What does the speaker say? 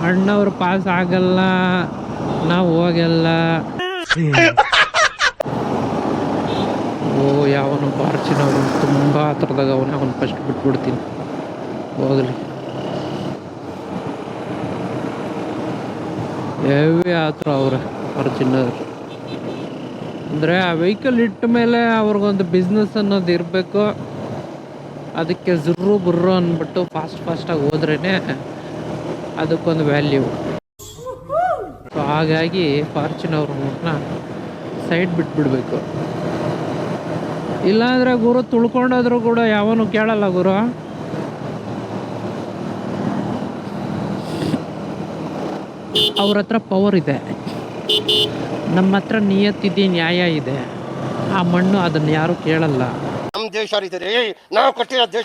ಅಣ್ಣವ್ರು pass ಆಗಲ್ಲ, ನಾವು ಹೋಗಲ್ಲ. ಓ ಯಾವನು ಫಾರ್ಚುನರು ತುಂಬ ಹತ್ರದಾಗ ಅವನು ಫಸ್ಟ್ ಬಿಟ್ಬಿಡ್ತೀನಿ, ಹೋಗಲಿ. ಹೆವಿ ಹತ್ರ ಅವ್ರೆ ಫಾರ್ಚುನರ್ ಅಂದರೆ ಆ ವೆಹಿಕಲ್ ಇಟ್ಟ ಮೇಲೆ ಅವ್ರಿಗೊಂದು ಬಿಸ್ನೆಸ್ ಅನ್ನೋದು ಇರಬೇಕು. ಅದಕ್ಕೆ ಜುರ್ರು ಬುರ್ರು ಅಂದ್ಬಿಟ್ಟು ಫಾಸ್ಟಾಗಿ ಹೋದ್ರೇ ಅದಕ್ಕೊಂದು ವ್ಯಾಲ್ಯೂ. ಸೊ ಹಾಗಾಗಿ ಫಾರ್ಚುನರ್ನ ಸೈಡ್ ಬಿಟ್ಬಿಡ್ಬೇಕು. ಇಲ್ಲಾಂದರೆ ಗುರು ತುಳ್ಕೊಂಡೋದ್ರು ಕೂಡ ಯಾವನು ಕೇಳಲ್ಲ ಗುರು. ಅವ್ರ ಹತ್ರ ಪವರ್ ಇದೆ, ನಮ್ಮ ಹತ್ರ ನಿಯತ್ತಿದೆ, ನ್ಯಾಯ ಇದೆ. ಆ ಮಣ್ಣು ಅದನ್ನು ಯಾರು ಕೇಳಲ್ಲ. ನಮ್ಮ ದೇಶ ನಾವು ಕಟ್ಟಿರೋ ದೇಶ.